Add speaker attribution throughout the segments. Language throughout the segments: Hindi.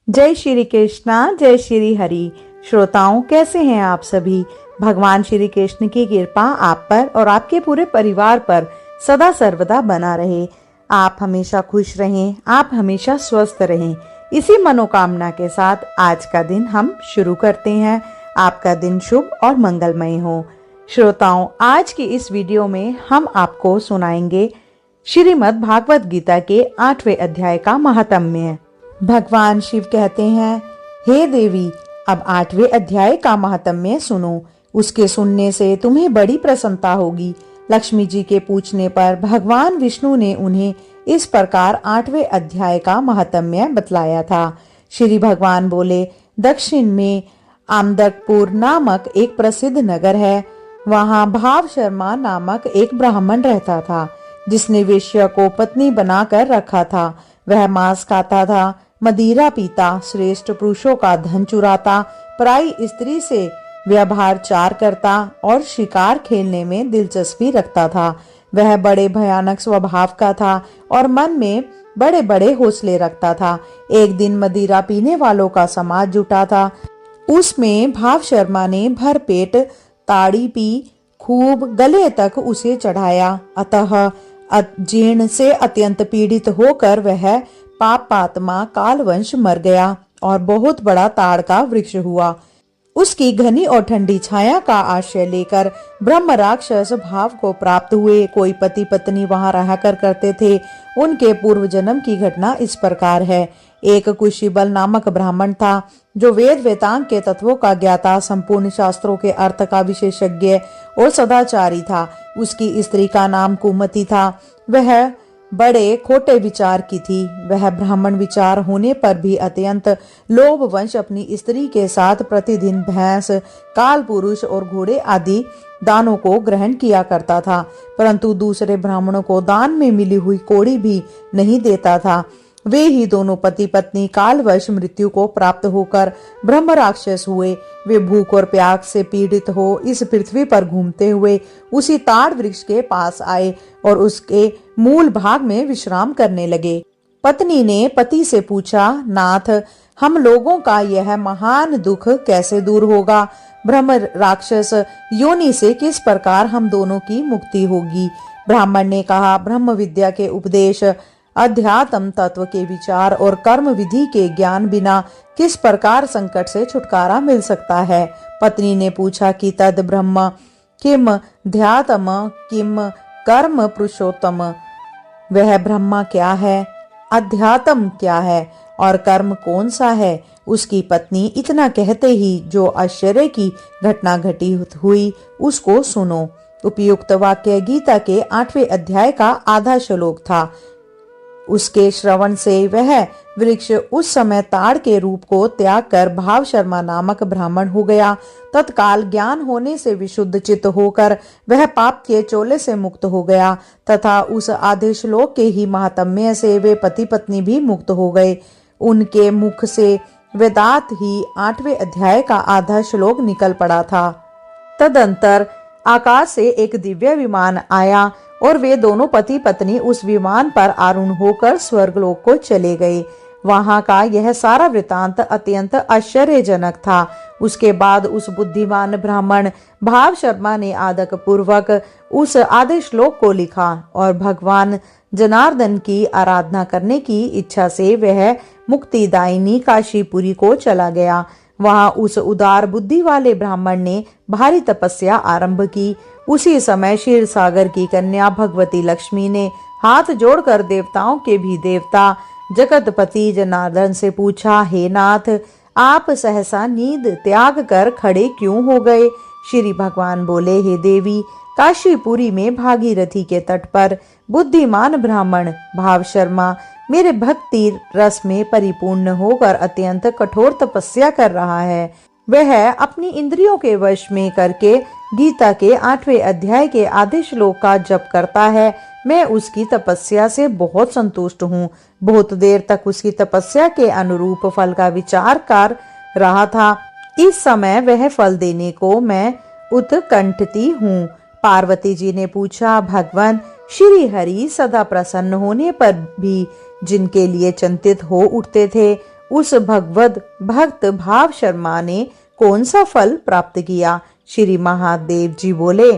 Speaker 1: जय श्री कृष्णा, जय श्री हरि। श्रोताओं, कैसे हैं आप सभी। भगवान श्री कृष्ण की कृपा आप पर और आपके पूरे परिवार पर सदा सर्वदा बना रहे। आप हमेशा खुश रहें, आप हमेशा स्वस्थ रहें। इसी मनोकामना के साथ आज का दिन हम शुरू करते हैं। आपका दिन शुभ और मंगलमय हो। श्रोताओं, आज की इस वीडियो में हम आपको सुनाएंगे श्रीमद् भागवत गीता के 8वें अध्याय का महात्म्य। भगवान शिव कहते हैं, हे देवी, अब 8वें अध्याय का महात्म्य सुनो। उसके सुनने से तुम्हें बड़ी प्रसन्नता होगी। लक्ष्मी जी के पूछने पर भगवान विष्णु ने उन्हें इस प्रकार 8वें अध्याय का महात्म्य बतलाया था। श्री भगवान बोले, दक्षिण में आमदकपुर नामक एक प्रसिद्ध नगर है। वहाँ भाव शर्मा नामक एक ब्राह्मण रहता था, जिसने वेश्या को पत्नी बनाकर रखा था। वह मांस खाता था, मदिरा पीता, श्रेष्ठ पुरुषों का धन चुराता, पराई स्त्री से व्यभिचार करता और शिकार खेलने में दिलचस्पी रखता था। वह बड़े भयानक स्वभाव का था और मन में बड़े बड़े हौसले रखता था। एक दिन मदिरा पीने वालों का समाज जुटा था। उसमें भाव शर्मा ने भर पेट ताड़ी पी, खूब गले तक उसे चढ़ाया। अतः जीर्ण से अत्यंत पीड़ित होकर वह पापात्मा कालवंश मर गया और बहुत बड़ा ताड़ का वृक्ष हुआ। उसकी घनी और ठंडी छाया का आश्रय लेकर ब्रह्म राक्षस भाव को प्राप्त हुए। कोई पति पत्नी वहां रहा करते थे। उनके पूर्व जन्म की घटना इस प्रकार है। एक कुशीबल नामक ब्राह्मण था, जो वेद वेदांग के तत्वों का ज्ञाता, संपूर्ण शास्त्रों के अर्थ का विशेषज्ञ और सदाचारी था। उसकी स्त्री का नाम कुमति था। वह बड़े खोटे विचार की थी। वह ब्राह्मण विचार होने पर भी अत्यंत लोभवश अपनी स्त्री के साथ प्रतिदिन भैंस, काल पुरुष और घोड़े आदि दानों को ग्रहण किया करता था, परंतु दूसरे ब्राह्मणों को दान में मिली हुई कौड़ी भी नहीं देता था। वे ही दोनों पति पत्नी कालवश मृत्यु को प्राप्त होकर ब्रह्म राक्षस हुए। वे भूख और प्यास से पीड़ित हो इस पृथ्वी पर घूमते हुए उसी ताड़ वृक्ष के पास आए और उसके मूल भाग में विश्राम करने लगे। पत्नी ने पति से पूछा, नाथ, हम लोगों का यह महान दुख कैसे दूर होगा? ब्रह्म राक्षस योनि से किस प्रकार हम दोनों की मुक्ति होगी? ब्राह्मण ने कहा, ब्रह्म विद्या के उपदेश, अध्यात्म तत्व के विचार और कर्म विधि के ज्ञान बिना किस प्रकार संकट से छुटकारा मिल सकता है? पत्नी ने पूछा कि तद ब्रह्म किम ध्यातम किम कर्म पुरुषोत्तम। वह ब्रह्मा क्या है, अध्यात्म क्या है और कर्म कौन सा है? उसकी पत्नी इतना कहते ही जो आश्चर्य की घटना घटी हुई उसको सुनो। उपयुक्त वाक्य गीता के 8वें अध्याय का आधा श्लोक था। उसके श्रवण से वह वृक्ष उस समय ताड़ के रूप को त्याग कर भाव शर्मा नामक ब्राह्मण हो गया। तत्काल ज्ञान होने से विशुद्ध चित्त होकर वह पाप के चोले से मुक्त हो गया तथा उस आधे श्लोक के ही महात्म्य से वे पति पत्नी भी मुक्त हो गए। उनके मुख से वेदांत ही 8वें अध्याय का आधा श्लोक निकल पड़ा था। तदंतर आकाश से एक दिव्य विमान आया और वे दोनों पति पत्नी उस विमान पर आरूढ़ होकर स्वर्गलोक को चले गए। वहां का यह सारा वृतांत अत्यंत आश्चर्यजनक था। उसके बाद उस बुद्धिमान ब्राह्मण भाव शर्मा ने आदक पूर्वक उस आधे श्लोक को लिखा और भगवान जनार्दन की आराधना करने की इच्छा से वह मुक्तिदायिनी काशीपुरी को चला गया। वहां उस उदार बुद्धि वाले ब्राह्मण ने भारी तपस्या आरंभ की। उसी समय क्षीर सागर की कन्या भगवती लक्ष्मी ने हाथ जोड़कर देवताओं के भी देवता जगतपति जनार्दन से पूछा, हे नाथ, आप सहसा नींद त्याग कर खड़े क्यों हो गए? श्री भगवान बोले, हे देवी, काशीपुरी में भागीरथी के तट पर बुद्धिमान ब्राह्मण भाव शर्मा मेरे भक्ति रस में परिपूर्ण होकर अत्यंत कठोर तपस्या कर रहा है। वह अपनी इंद्रियों के वश में करके गीता के 8वें अध्याय के आधे श्लोक का जप करता है। मैं उसकी तपस्या से बहुत संतुष्ट हूँ। बहुत देर तक उसकी तपस्या के अनुरूप फल का विचार कर रहा था। इस समय वह फल देने को मैं उत्कंठित हूँ। पार्वती जी ने पूछा, भगवान श्री हरि सदा प्रसन्न होने पर भी जिनके लिए चिंतित हो उठते थे उस भगवद भक्त भाव शर्मा ने कौन सा फल प्राप्त किया? श्री महादेव जी बोले,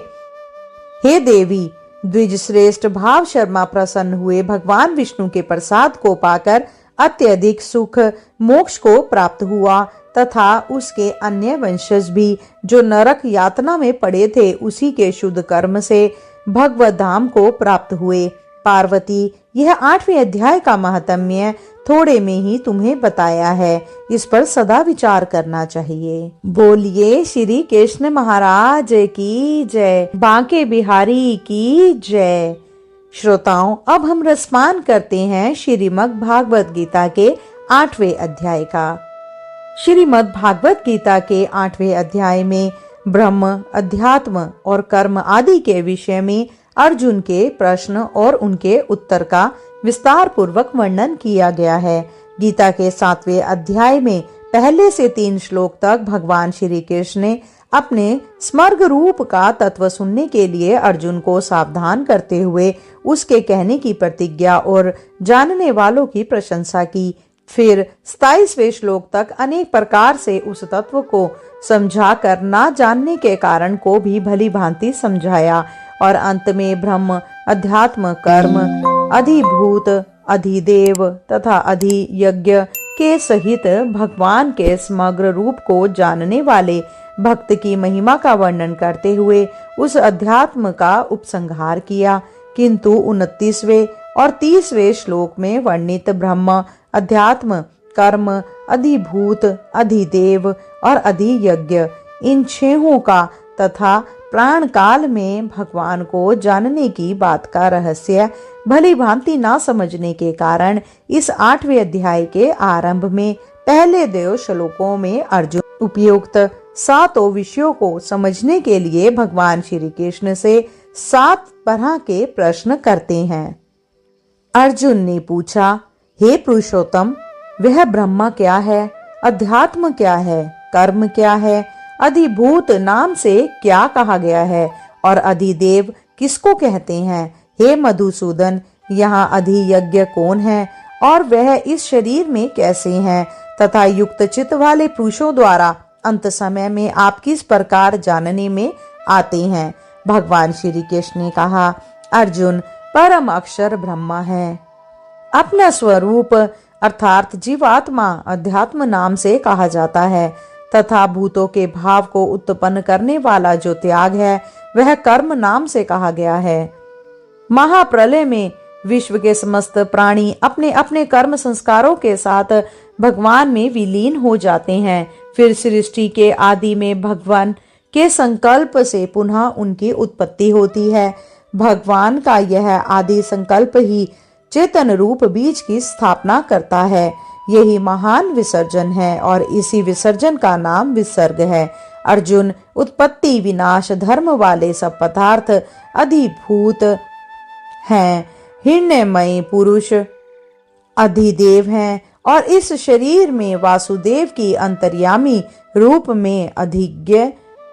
Speaker 1: हे देवी, द्विज श्रेष्ठ भाव शर्मा प्रसन्न हुए। भगवान विष्णु के प्रसाद को पाकर अत्यधिक सुख मोक्ष को प्राप्त हुआ तथा उसके अन्य वंशज भी जो नरक यातना में पड़े थे उसी के शुद्ध कर्म से भगवत धाम को प्राप्त हुए। पार्वती, यह 8वें अध्याय का महात्म्य थोड़े में ही तुम्हें बताया है, इस पर सदा विचार करना चाहिए। बोलिए श्री कृष्ण महाराज की जय, बांके बिहारी की जय। श्रोताओं, अब हम रसपान करते हैं श्रीमद् भागवत गीता के 8वें अध्याय का। श्रीमद् भागवत गीता के 8वें अध्याय में ब्रह्म, अध्यात्म और कर्म आदि के विषय में अर्जुन के प्रश्न और उनके उत्तर का विस्तार पूर्वक वर्णन किया गया है। गीता के 7वें अध्याय में पहले से 3 श्लोक तक भगवान श्री कृष्ण ने अपने स्वर्ग रूप का तत्व सुनने के लिए अर्जुन को सावधान करते हुए उसके कहने की प्रतिज्ञा और जानने वालों की प्रशंसा की। फिर 27वें श्लोक तक अनेक प्रकार से उस तत्व को समझाकर ना जानने के कारण को भी भली भांति समझाया और अंत में ब्रह्म, अध्यात्म, कर्म, अधिभूत, अधिदेव तथा अधियज्ञ के सहित भगवान के समग्र रूप को जानने वाले भक्त की महिमा का वर्णन करते हुए उस अध्यात्म का उपसंहार किया। किंतु 29वें और 30वें श्लोक में वर्णित ब्रह्म, अध्यात्म, कर्म, अधिभूत, अधिदेव और अधियज्ञ, इन 6 का तथा प्राण काल में भगवान को जानने की बात का रहस्य भली भांति ना समझने के कारण इस 8वें अध्याय के आरंभ में पहले 2 श्लोकों में अर्जुन उपयुक्त 7 विषयों को समझने के लिए भगवान श्री कृष्ण से 7 तरह के प्रश्न करते हैं। अर्जुन ने पूछा, हे पुरुषोत्तम, वह ब्रह्म क्या है? अध्यात्म क्या है? कर्म क्या है? अधिभूत नाम से क्या कहा गया है और अधिदेव किसको कहते हैं? हे मधुसूदन, यहाँ अधियज्ञ कौन है और वह इस शरीर में कैसे हैं? तथा युक्त चित्त वाले पुरुषों द्वारा अंत समय में आप किस प्रकार जानने में आते हैं? भगवान श्री कृष्ण ने कहा, अर्जुन, परम अक्षर ब्रह्मा है। अपना स्वरूप अर्थात जीवात्मा अध्यात्म नाम से कहा जाता है तथा भूतों के भाव को उत्पन्न करने वाला जो त्याग है वह कर्म नाम से कहा गया है। महाप्रलय में विश्व के समस्त प्राणी अपने अपने कर्म संस्कारों के साथ भगवान में विलीन हो जाते हैं। फिर सृष्टि के आदि में भगवान के संकल्प से पुनः उनकी उत्पत्ति होती है। भगवान का यह आदि संकल्प ही चेतन रूप बीज की स्थापना करता है। यही महान विसर्जन है और इसी विसर्जन का नाम विसर्ग है। अर्जुन, उत्पत्ति विनाश धर्म वाले सब पदार्थ अधिभूत हैं, हिरण्यमय पुरुष अधिदेव हैं और इस शरीर में वासुदेव की अंतर्यामी रूप में अधिज्ञ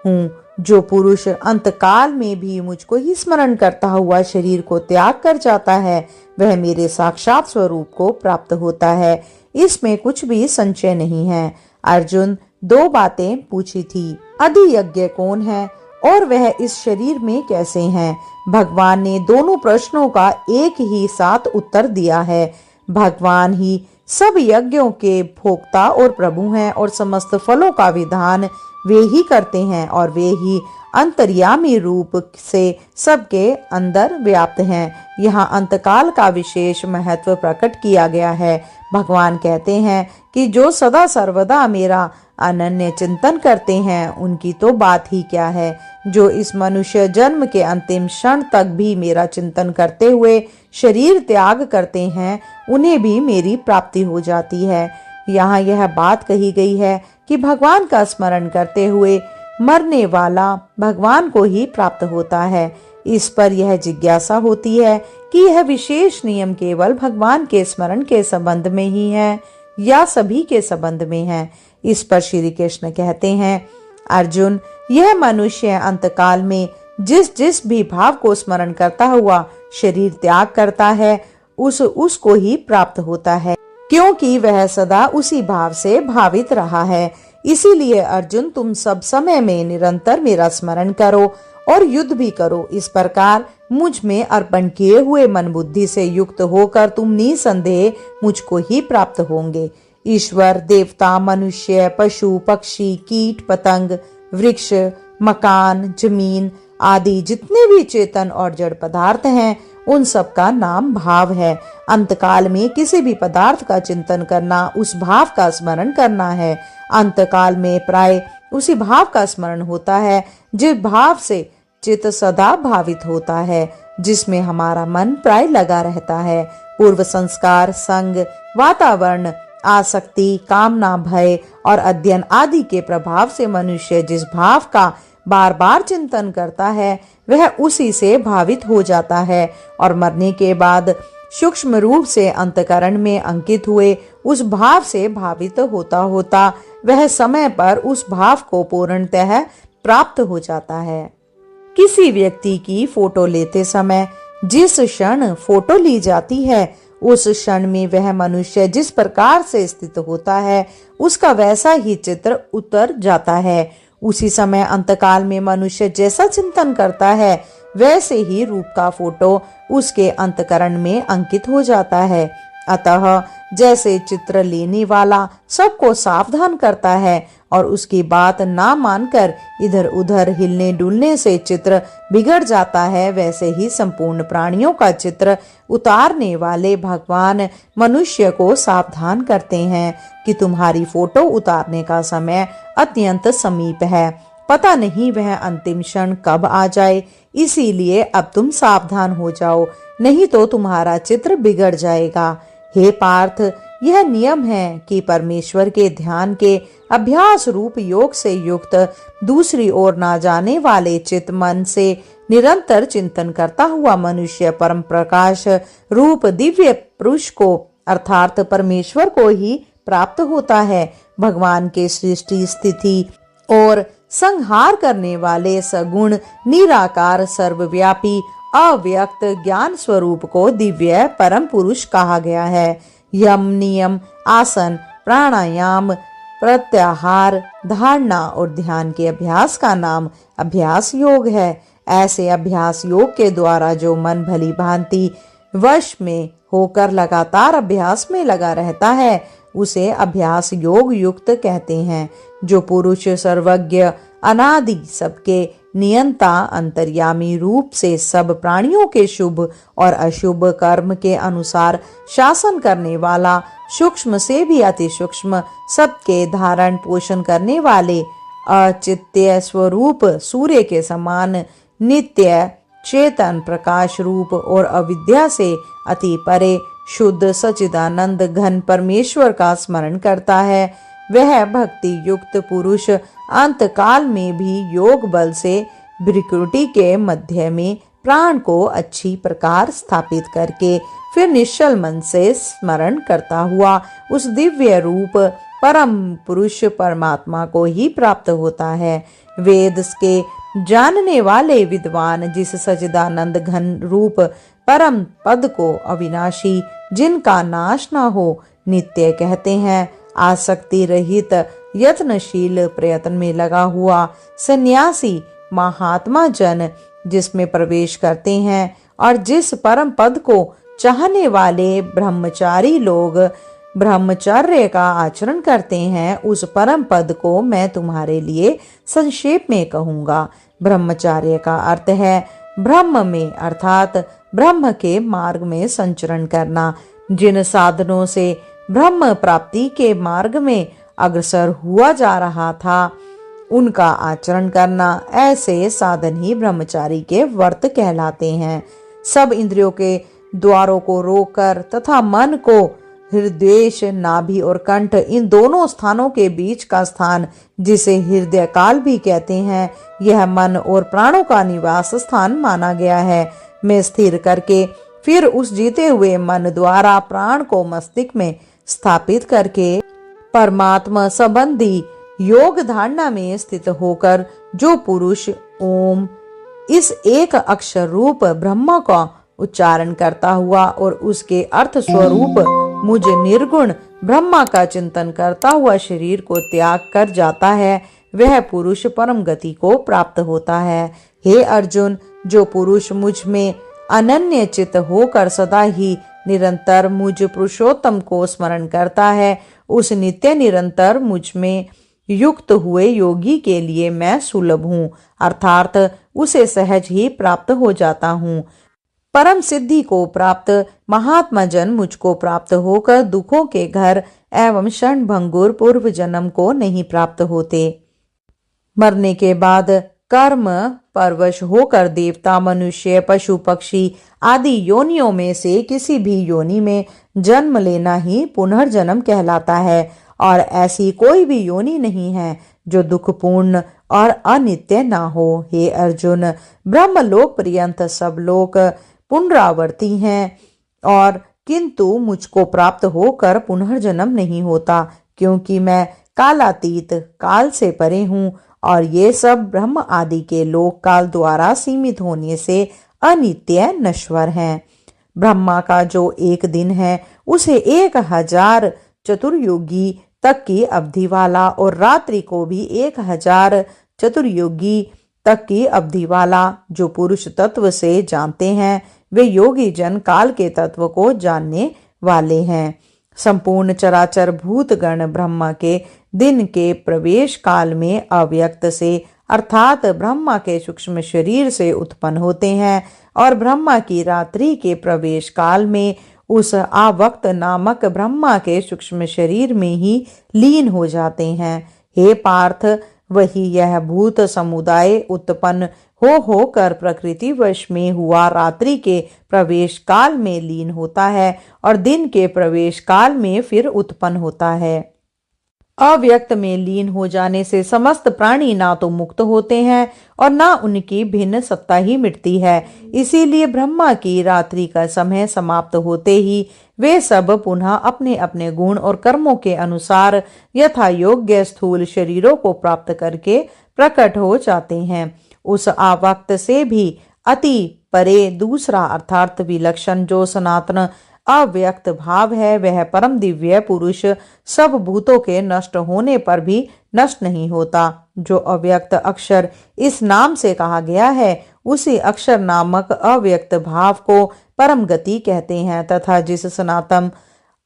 Speaker 1: हूँ। जो पुरुष अंतकाल में भी मुझको ही स्मरण करता हुआ शरीर को त्याग कर जाता है वह मेरे साक्षात स्वरूप को प्राप्त होता है। इसमें कुछ भी संशय नहीं है। अर्जुन, 2 बातें पूछी थी, अधियज्ञ कौन है और वह इस शरीर में कैसे हैं? भगवान ने दोनों प्रश्नों का एक ही साथ उत्तर दिया है। भगवान ही सब यज्ञों के भोक्ता और प्रभु हैं और समस्त फलों का विधान वे ही करते हैं और वे ही अंतर्यामी रूप से सबके अंदर व्याप्त हैं। यहाँ अंतकाल का विशेष महत्व प्रकट किया गया है। भगवान कहते हैं कि जो सदा सर्वदा मेरा अनन्य चिंतन करते हैं उनकी तो बात ही क्या है। जो इस मनुष्य जन्म के अंतिम क्षण तक भी मेरा चिंतन करते हुए शरीर त्याग करते हैं उन्हें भी मेरी प्राप्ति हो जाती है। यहाँ यह बात कही गई है कि भगवान का स्मरण करते हुए मरने वाला भगवान को ही प्राप्त होता है। इस पर यह जिज्ञासा होती है कि यह विशेष नियम केवल भगवान के स्मरण के संबंध में ही है या सभी के संबंध में है। इस पर श्री कृष्ण कहते हैं, अर्जुन, यह मनुष्य अंतकाल में जिस जिस भी भाव को स्मरण करता हुआ शरीर त्याग करता है उसको ही प्राप्त होता है। क्योंकि वह सदा उसी भाव से भावित रहा है। इसीलिए अर्जुन, तुम सब समय में निरंतर मेरा स्मरण करो और युद्ध भी करो। इस प्रकार मुझ में अर्पण किए हुए मन बुद्धि से युक्त होकर तुम निसंदेह मुझको ही प्राप्त होंगे। ईश्वर, देवता, मनुष्य, पशु, पक्षी, कीट, पतंग, वृक्ष, मकान, जमीन आदि जितने भी चेतन और जड़ पदार्थ हैं, उन सब का नाम भाव है। अंतकाल में किसी भी पदार्थ का चिंतन करना उस भाव का स्मरण करना है। अंतकाल में प्राय उसी भाव का स्मरण होता है जिस भाव से चित्त सदा भावित होता है, जिसमें हमारा मन प्राय लगा रहता है। पूर्व संस्कार, संग, वातावरण, आसक्ति, कामना, भय और अध्ययन आदि के प्रभाव से मनुष्य जिस भाव का बार बार चिंतन करता है, वह उसी से भावित हो जाता है और मरने के बाद सूक्ष्म रूप से अंतकरण में अंकित हुए उस भाव से भावित होता होता वह समय पर उस भाव को पूर्णतः प्राप्त हो जाता है। किसी व्यक्ति की फोटो लेते समय जिस क्षण फोटो ली जाती है, उस क्षण में वह मनुष्य जिस प्रकार से स्थित होता है, उसका वैसा ही चित्र उतर जाता है। उसी समय अंतकाल में मनुष्य जैसा चिंतन करता है, वैसे ही रूप का फोटो उसके अंतकरण में अंकित हो जाता है। अतः जैसे चित्र लेने वाला सबको सावधान करता है और उसकी बात ना मानकर इधर उधर हिलने डुलने से चित्र बिगड़ जाता है, वैसे ही संपूर्ण प्राणियों का चित्र उतारने वाले भगवान मनुष्य को सावधान करते हैं कि तुम्हारी फोटो उतारने का समय अत्यंत समीप है। पता नहीं वह अंतिम क्षण कब आ जाए, इसीलिए अब तुम सावधान हो जाओ, नहीं तो तुम्हारा चित्र बिगड़ जाएगा। हे पार्थ, यह नियम है कि परमेश्वर के ध्यान के अभ्यास रूप योग से युक्त दूसरी ओर ना जाने वाले चित मन से निरंतर चिंतन करता हुआ मनुष्य परम प्रकाश रूप दिव्य पुरुष को अर्थात परमेश्वर को ही प्राप्त होता है। भगवान के सृष्टि, स्थिति और संहार करने वाले सगुण, निराकार, सर्वव्यापी, अव्यक्त ज्ञान स्वरूप को दिव्य परम पुरुष कहा गया है। यम, नियम, आसन, प्राणायाम, प्रत्याहार, धारणा और ध्यान के अभ्यास का नाम अभ्यास योग है। ऐसे अभ्यास योग के द्वारा जो मन भली भांति वश में होकर लगातार अभ्यास में लगा रहता है, उसे अभ्यास योग युक्त कहते हैं। जो पुरुष सर्वज्ञ, अनादि, सबके नियंता, अंतर्यामी रूप से सब प्राणियों के शुभ और अशुभ कर्म के अनुसार शासन करने वाला, सूक्ष्म से भी अति सूक्ष्म सबके धारण पोषण करने वाले, अचित्य स्वरूप सूर्य के समान नित्य चेतन प्रकाश रूप और अविद्या से अति परे शुद्ध सच्चिदानंद घन परमेश्वर का स्मरण करता है, वह भक्ति युक्त पुरुष अंतकाल में भी योग बल से भ्रिकुटी के मध्य में प्राण को अच्छी प्रकार स्थापित करके फिर निश्चल मन से स्मरण करता हुआ उस दिव्य रूप परम पुरुष परमात्मा को ही प्राप्त होता है। वेद के जानने वाले विद्वान जिस सच्चिदानंद घन रूप परम पद को अविनाशी, जिनका नाश न हो, नित्य कहते हैं। आसक्ति रहित यत्नशील प्रयत्न में लगा हुआ सन्यासी महात्मा जन जिसमें प्रवेश करते हैं और जिस परम पद को चाहने वाले ब्रह्मचारी लोग ब्रह्मचर्य का आचरण करते हैं, उस परम पद को मैं तुम्हारे लिए संक्षेप में कहूंगा। ब्रह्मचर्य का अर्थ है ब्रह्म में अर्थात ब्रह्म के मार्ग में संचरण करना। जिन साधनों से ब्रह्म प्राप्ति के मार्ग में अग्रसर हुआ जा रहा था, उनका आचरण करना, ऐसे साधन ही ब्रह्मचारी के व्रत कहलाते हैं। सब इंद्रियों के द्वारों को रोककर तथा मन को हृदय, नाभि और कंठ, इन दोनों स्थानों के बीच का स्थान जिसे हृदय काल भी कहते हैं, यह मन और प्राणों का निवास स्थान माना गया है। में स्थिर करके फिर उस जीते हुए मन द्वारा प्राण को मस्तिष्क में स्थापित करके परमात्मा संबंधी योग धारणा में स्थित होकर जो पुरुष ओम इस एक अक्षर रूप ब्रह्म का उच्चारण करता हुआ और उसके अर्थ स्वरूप मुझ निर्गुण ब्रह्मा का चिंतन करता हुआ शरीर को त्याग कर जाता है, वह पुरुष परम गति को प्राप्त होता है। हे अर्जुन, जो पुरुष मुझ में अनन्य चित होकर सदा ही निरंतर मुझ पुरुषोत्तम को स्मरण करता है, उस नित्य निरंतर मुझ में युक्त हुए योगी के लिए मैं सुलभ हूँ, अर्थात उसे सहज ही प्राप्त हो जाता हूँ। परम सिद्धि को प्राप्त महात्मा जन मुझको प्राप्त होकर दुखों के घर एवं क्षण भंगुर पूर्व जन्म को नहीं प्राप्त होते। मरने के बाद कर्म परवश होकर देवता, मनुष्य, पशु, पक्षी आदि योनियों में से किसी भी योनि में जन्म लेना ही पुनर्जन्म कहलाता है, और ऐसी कोई भी योनि नहीं है जो दुखपूर्ण और अनित्य ना हो। हे अर्जुन, ब्रह्मलोक पर्यंत सब लोग पुनरावर्ती हैं, और किंतु मुझको प्राप्त होकर पुनर्जन्म नहीं होता, क्योंकि मैं कालातीत, काल से परे हूँ, और ये सब ब्रह्म आदि के लोक काल द्वारा सीमित होने से अनित्य नश्वर हैं। ब्रह्मा का जो एक दिन है उसे 1000 चतुर्युगी तक की अवधि वाला, और रात्रि को भी 1000 चतुर्युगी तक की अवधि वाला जो पुरुष तत्व से जानते हैं, वे योगी जन काल के तत्व को जानने वाले हैं। संपूर्ण चराचर भूतगण ब्रह्मा के दिन के प्रवेश काल में अव्यक्त से अर्थात ब्रह्मा के सूक्ष्म शरीर से उत्पन्न होते हैं, और ब्रह्मा की रात्रि के प्रवेश काल में उस आवक्त नामक ब्रह्मा के सूक्ष्म शरीर में ही लीन हो जाते हैं। हे पार्थ, वही यह भूत समुदाय उत्पन्न होकर प्रकृति वश में हुआ रात्रि के प्रवेश काल में लीन होता है, और दिन के प्रवेश काल में फिर उत्पन्न होता है। अव्यक्त में लीन हो जाने से समस्त प्राणी ना तो मुक्त होते हैं और ना उनकी भिन्न सत्ता ही मिटती है। इसीलिए ब्रह्मा की रात्रि का समय समाप्त होते ही वे सब पुनः अपने अपने गुण और कर्मों के अनुसार यथा योग्य स्थूल शरीरों को प्राप्त करके प्रकट हो जाते हैं। उस आवक्त से भी अति परे दूसरा अर्थात विलक्षण जो सनातन अव्यक्त भाव है, वह परम दिव्य पुरुष सब भूतों के नष्ट होने पर भी नष्ट नहीं होता। जो अव्यक्त अक्षर इस नाम से कहा गया है, उसी अक्षर नामक अव्यक्त भाव को परम गति कहते हैं, तथा जिस सनातन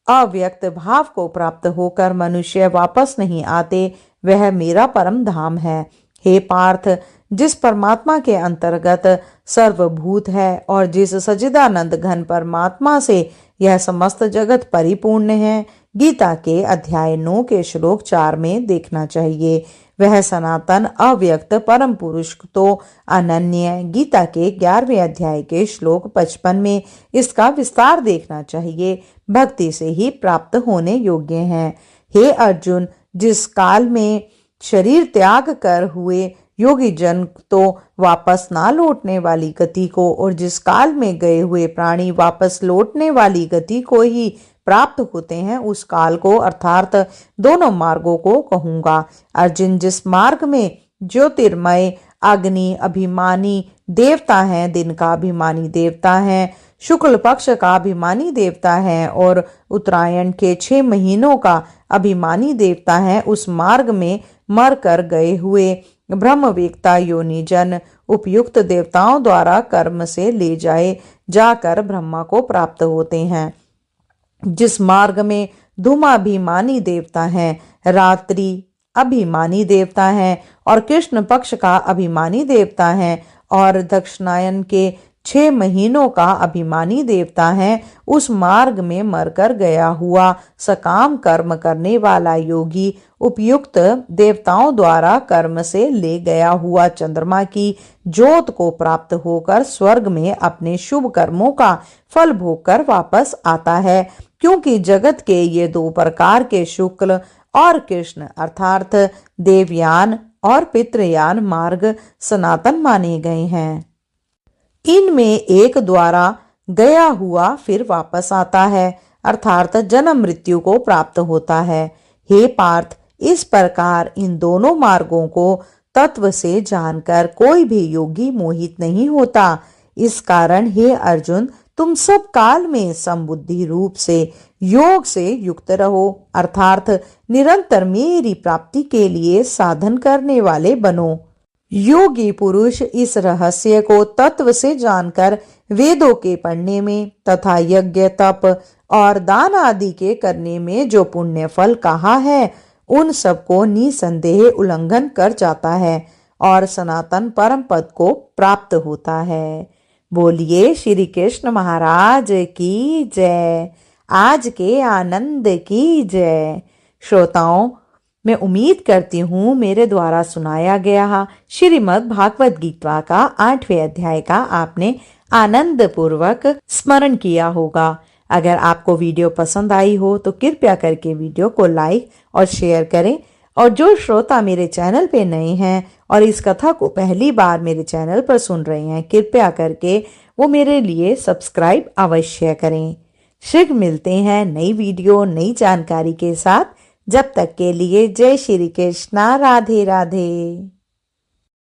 Speaker 1: अव्यक्त भाव को प्राप्त होकर मनुष्य वापस नहीं आते, वह मेरा परम धाम है। हे पार्थ, जिस परमात्मा के अंतर्गत सर्वभूत है और जिस सच्चिदानंद घन परमात्मा से यह समस्त जगत परिपूर्ण है, गीता के अध्याय 9 के श्लोक 4 में देखना चाहिए। वह सनातन अव्यक्त परम पुरुष तो अनन्य गीता के 11वें अध्याय के श्लोक 55 में इसका विस्तार देखना चाहिए, भक्ति से ही प्राप्त होने योग्य हैं। हे अर्जुन, जिस काल में शरीर त्याग कर हुए योगी जन तो वापस ना लौटने वाली गति को, और जिस काल में गए हुए प्राणी वापस लौटने वाली गति को ही प्राप्त होते हैं, उस काल को अर्थात दोनों मार्गों को कहूंगा। अर्जुन, जिस मार्ग में ज्योतिर्मय अग्नि अभिमानी देवता है, दिन का अभिमानी देवता है, शुक्ल पक्ष का अभिमानी देवता है और उत्तरायण के 6 महीनों का अभिमानी देवता है, उस मार्ग में मर कर गए हुए ब्रह्मवेत्ता योनि जन उपयुक्त देवताओं द्वारा कर्म से ले जाकर ब्रह्मा को प्राप्त होते हैं। जिस मार्ग में धूमाभिमानी देवता है, रात्रि अभिमानी देवता है और कृष्ण पक्ष का अभिमानी देवता है और दक्षिणायन के 6 महीनों का अभिमानी देवता है, उस मार्ग में मरकर गया हुआ सकाम कर्म करने वाला योगी उपयुक्त देवताओं द्वारा कर्म से ले गया हुआ चंद्रमा की ज्योत को प्राप्त होकर स्वर्ग में अपने शुभ कर्मों का फल भोगकर वापस आता है, क्योंकि जगत के ये 2 प्रकार के शुक्ल और कृष्ण अर्थात देवयान और पितृयान मार्ग सनातन माने गए हैं। इनमें एक द्वारा गया हुआ फिर वापस आता है, अर्थात जन्म मृत्यु को प्राप्त होता है। हे पार्थ, इस प्रकार इन दोनों मार्गों को तत्व से जानकर कोई भी योगी मोहित नहीं होता। इस कारण हे अर्जुन, तुम सब काल में समबुद्धि रूप से योग से युक्त रहो, अर्थात निरंतर मेरी प्राप्ति के लिए साधन करने वाले बनो। योगी पुरुष इस रहस्य को तत्व से जानकर वेदों के पढ़ने में तथा यज्ञ तप और दान आदि के करने में जो पुण्य फल कहा है उन सबको निसंदेह उल्लंघन कर जाता है और सनातन परम पद को प्राप्त होता है। बोलिए श्री कृष्ण महाराज की जय। आज के आनंद की जय। श्रोताओं, मैं उम्मीद करती हूँ मेरे द्वारा सुनाया गया श्रीमद् भागवत गीता का 8वें अध्याय का आपने आनंद पूर्वक स्मरण किया होगा। अगर आपको वीडियो पसंद आई हो तो कृपया करके वीडियो को लाइक और शेयर करें, और जो श्रोता मेरे चैनल पे नए हैं और इस कथा को पहली बार मेरे चैनल पर सुन रहे हैं, कृपया करके वो मेरे लिए सब्सक्राइब अवश्य करें। शीघ्र मिलते हैं नई वीडियो नई जानकारी के साथ। जब तक के लिए जय श्री कृष्णा, राधे राधे।